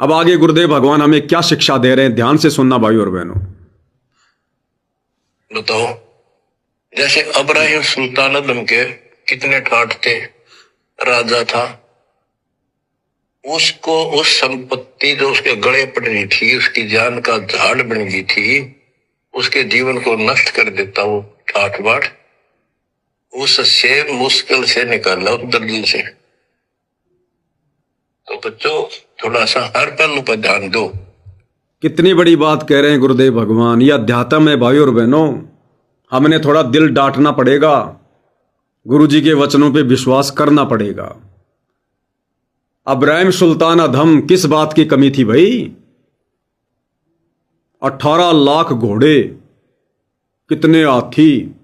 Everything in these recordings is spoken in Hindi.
अब आगे गुरुदेव भगवान हमें क्या शिक्षा दे रहे हैं, ध्यान से सुनना भाई और बहनों। बताओ, जैसे अब्राहिम सुल्तान अदम के कितने ठाठ थे, राजा था, उसको उस संपत्ति जो उसके गले पड़नी थी, उसकी जान का झाड़ बन गई थी, उसके जीवन को नष्ट कर देता वो ठाठ बाट, उससे मुश्किल से निकाला उस दलदल से। तो बच्चों थोड़ा सा हर पहलू पर ध्यान दो। कितनी बड़ी बात कह रहे हैं गुरुदेव भगवान। यह अध्यात्म है भाई और बहनों। हमने थोड़ा दिल डांटना पड़ेगा, गुरु जी के वचनों पे विश्वास करना पड़ेगा। अब्राहिम सुल्तान अधम, किस बात की कमी थी भाई? 18 लाख घोड़े, कितने हाथी,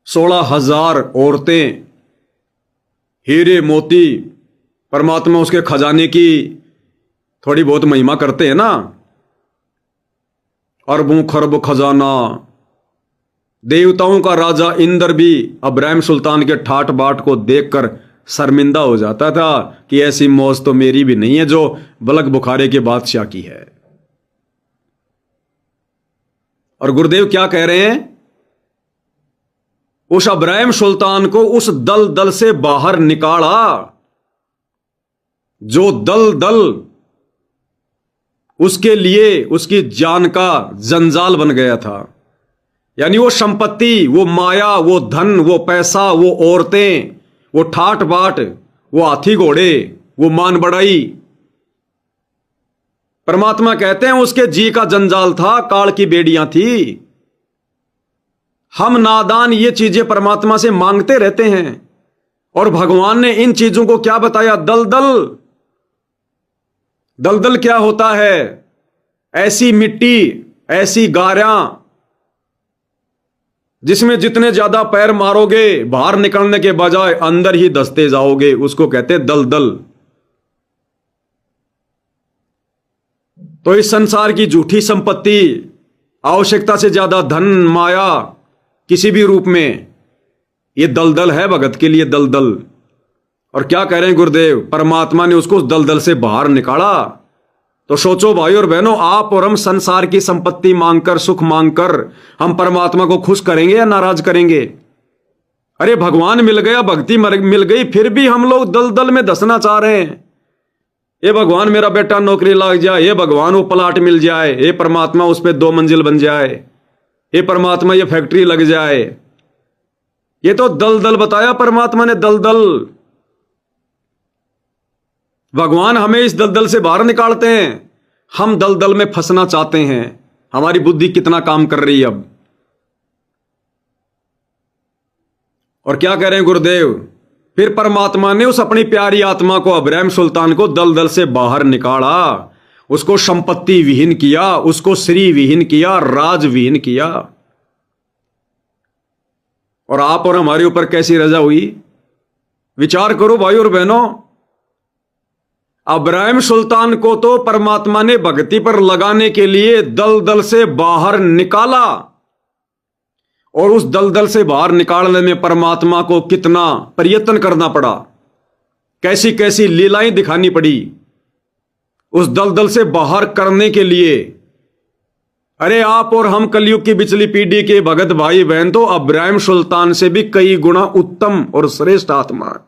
16,000 औरतें, हीरे मोती। परमात्मा उसके खजाने की थोड़ी बहुत महिमा करते हैं ना। अरबों खरब खजाना। देवताओं का राजा इंद्र भी अब्राहिम सुल्तान के ठाट बाट को देखकर शर्मिंदा हो जाता था कि ऐसी मौज तो मेरी भी नहीं है जो बलक बुखारे के बादशाह की है। और गुरुदेव क्या कह रहे हैं? उस अब्राहिम सुल्तान को उस दलदल से बाहर निकाला जो दलदल उसके लिए उसकी जान का जंजाल बन गया था। यानी वो संपत्ति, वो माया, वो धन, वो पैसा, वो औरतें, वो ठाट बाट, वो हाथी घोड़े, वो मान बढ़ाई, परमात्मा कहते हैं उसके जी का जंजाल था, काल की बेड़ियां थी। हम नादान ये चीजें परमात्मा से मांगते रहते हैं और भगवान ने इन चीजों को क्या बताया? दलदल। दलदल क्या होता है? ऐसी मिट्टी, ऐसी गारियां जिसमें जितने ज्यादा पैर मारोगे बाहर निकलने के बजाय अंदर ही धंसते जाओगे, उसको कहते हैं दलदल। तो इस संसार की झूठी संपत्ति, आवश्यकता से ज्यादा धन, माया किसी भी रूप में, ये दलदल है भगत के लिए, दलदल। और क्या कह रहे हैं गुरुदेव? परमात्मा ने उसको उस दलदल से बाहर निकाला। तो सोचो भाई और बहनों, आप और हम संसार की संपत्ति मांगकर, सुख मांगकर हम परमात्मा को खुश करेंगे या नाराज करेंगे? अरे भगवान मिल गया, भक्ति मिल गई, फिर भी हम लोग दलदल में धंसना चाह रहे हैं। ये भगवान मेरा बेटा नौकरी लग जाए, ये भगवान वो प्लाट मिल जाए, ये परमात्मा उस पर 2 मंजिल बन जाए, ये परमात्मा ये फैक्ट्री लग जाए। ये तो दलदल बताया परमात्मा ने, दलदल। भगवान हमें इस दलदल से बाहर निकालते हैं। हम दलदल में फंसना चाहते हैं। हमारी बुद्धि कितना काम कर रही है अब। और क्या कह रहे हैं गुरुदेव? फिर परमात्मा ने उस अपनी प्यारी आत्मा को, अब्राहिम सुल्तान को दलदल से बाहर निकाला, उसको संपत्ति विहीन किया, उसको श्री विहीन किया, राज विहीन किया। और आप और हमारे ऊपर कैसी रजा हुई? विचार करो भाई और बहनों। अब्राहिम सुल्तान को तो परमात्मा ने भक्ति पर लगाने के लिए दलदल से बाहर निकाला, और उस दलदल से बाहर निकालने में परमात्मा को कितना प्रयत्न करना पड़ा, कैसी कैसी लीलाएं दिखानी पड़ी उस दलदल से बाहर करने के लिए। अरे आप और हम कलयुग की पिछली पीढ़ी के भगत भाई बहन तो अब्राहिम सुल्तान से भी कई गुना उत्तम और श्रेष्ठ आत्मा।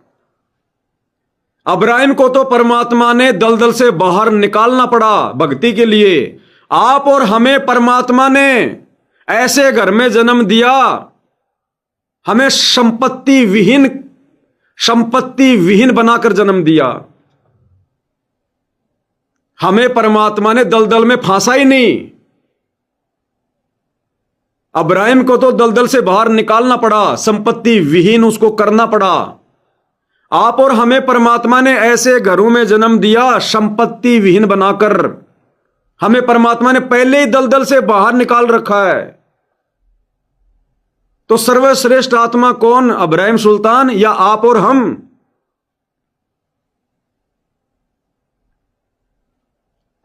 अब्राहिम को तो परमात्मा ने दलदल से बाहर निकालना पड़ा भक्ति के लिए। आप और हमें परमात्मा ने ऐसे घर में जन्म दिया, हमें संपत्ति विहीन बनाकर जन्म दिया। हमें परमात्मा ने दलदल में फांसा ही नहीं। अब्राहिम को तो दलदल से बाहर निकालना पड़ा, संपत्ति विहीन उसको करना पड़ा। आप और हमें परमात्मा ने ऐसे घरों में जन्म दिया, संपत्ति विहीन बनाकर। हमें परमात्मा ने पहले ही दलदल से बाहर निकाल रखा है। तो सर्वश्रेष्ठ आत्मा कौन? अब्राहिम सुल्तान या आप और हम?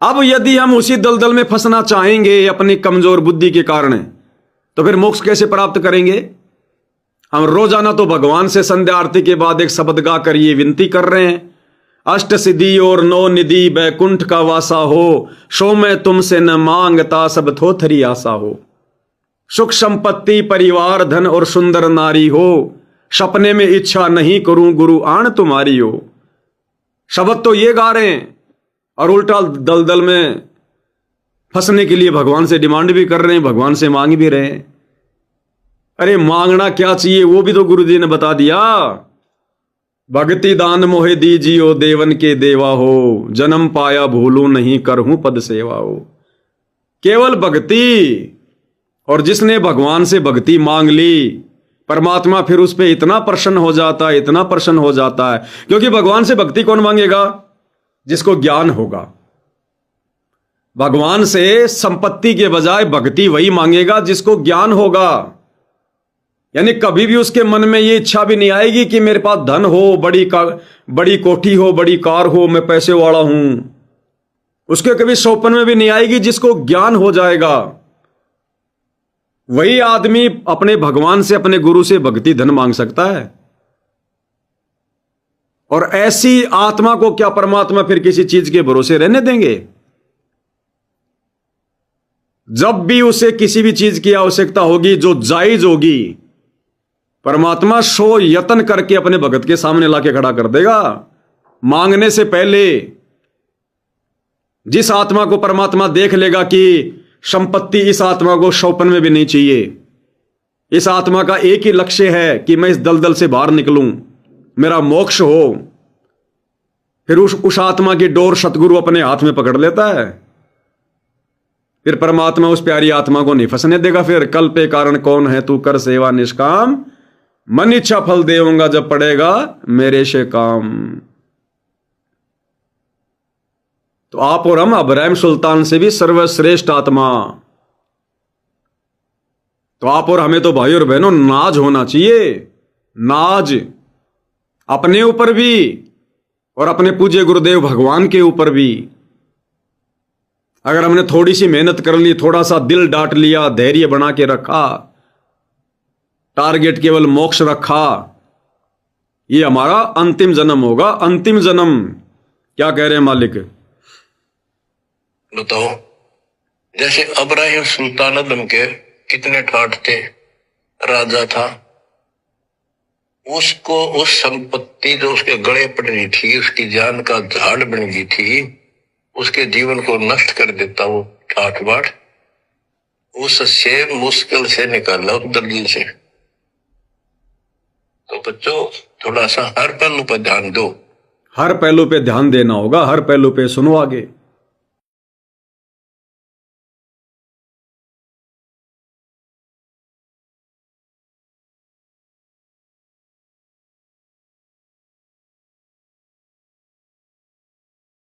अब यदि हम उसी दलदल में फंसना चाहेंगे अपनी कमजोर बुद्धि के कारण, तो फिर मोक्ष कैसे प्राप्त करेंगे? हम रोजाना तो भगवान से संध्या आरती के बाद एक शब्द गाकर ये विनती कर रहे हैं, अष्ट सिद्धि और नौ निधि बैकुंठ का वासा हो, शो मैं तुमसे न मांगता सब थोथरी आशा हो। सुख संपत्ति परिवार धन और सुंदर नारी हो, सपने में इच्छा नहीं करूं गुरु आण तुम्हारी हो। शब्द तो ये गा रहे हैं और उल्टा दलदल में फंसने के लिए भगवान से डिमांड भी कर रहे हैं, भगवान से मांग भी रहे हैं। अरे मांगना क्या चाहिए वो भी तो गुरु जी ने बता दिया। भक्ति दान मोहे दीजियो देवन के देवा हो, जन्म पाया भूलू नहीं करहूं पद सेवा हो। केवल भक्ति, और जिसने भगवान से भक्ति मांग ली परमात्मा फिर उस पे इतना प्रसन्न हो जाता है, इतना प्रसन्न हो जाता है। क्योंकि भगवान से भक्ति कौन मांगेगा? जिसको ज्ञान होगा। भगवान से संपत्ति के बजाय भक्ति वही मांगेगा जिसको ज्ञान होगा। यानी कभी भी उसके मन में ये इच्छा भी नहीं आएगी कि मेरे पास धन हो, बड़ी कोठी हो, बड़ी कार हो, मैं पैसे वाला हूं। उसके कभी सौपन में भी नहीं आएगी। जिसको ज्ञान हो जाएगा वही आदमी अपने भगवान से, अपने गुरु से भक्ति धन मांग सकता है। और ऐसी आत्मा को क्या परमात्मा फिर किसी चीज के भरोसे रहने देंगे? जब भी उसे किसी भी चीज की आवश्यकता होगी जो जायज होगी, परमात्मा सो यत्न करके अपने भगत के सामने लाके खड़ा कर देगा। मांगने से पहले जिस आत्मा को परमात्मा देख लेगा कि संपत्ति इस आत्मा को सौपन में भी नहीं चाहिए, इस आत्मा का एक ही लक्ष्य है कि मैं इस दलदल से बाहर निकलूं, मेरा मोक्ष हो, फिर उस आत्मा की डोर सतगुरु अपने हाथ में पकड़ लेता है। फिर परमात्मा उस प्यारी आत्मा को नहीं फंसने देगा। फिर कल पे कारण कौन है तू कर सेवा निष्काम, मन इच्छा फल देऊंगा जब पड़ेगा मेरे से काम। तो आप और हम अब्राहिम सुल्तान से भी सर्वश्रेष्ठ आत्मा। तो आप और हमें तो भाई और बहनों नाज होना चाहिए, नाज अपने ऊपर भी और अपने पूज्य गुरुदेव भगवान के ऊपर भी। अगर हमने थोड़ी सी मेहनत कर ली, थोड़ा सा दिल डांट लिया, धैर्य बना के रखा, टारगेट केवल मोक्ष रखा, ये हमारा अंतिम जन्म होगा। अंतिम जन्म क्या कह रहे हैं मालिक? बताओ, जैसे अब्राहिम सुल्तान अदम के कितने ठाठ थे, राजा था, उसको उस संपत्ति जो उसके गले पड़ रही थी, उसकी जान का झाड़ बन गई थी, उसके जीवन को नष्ट कर देता वो ठाठ बाट, उससे मुश्किल से निकाला उस दलदल से। तो बच्चों थोड़ा सा हर पहलू पर ध्यान दो। हर पहलू पे ध्यान देना होगा, हर पहलू पे सुनो आगे।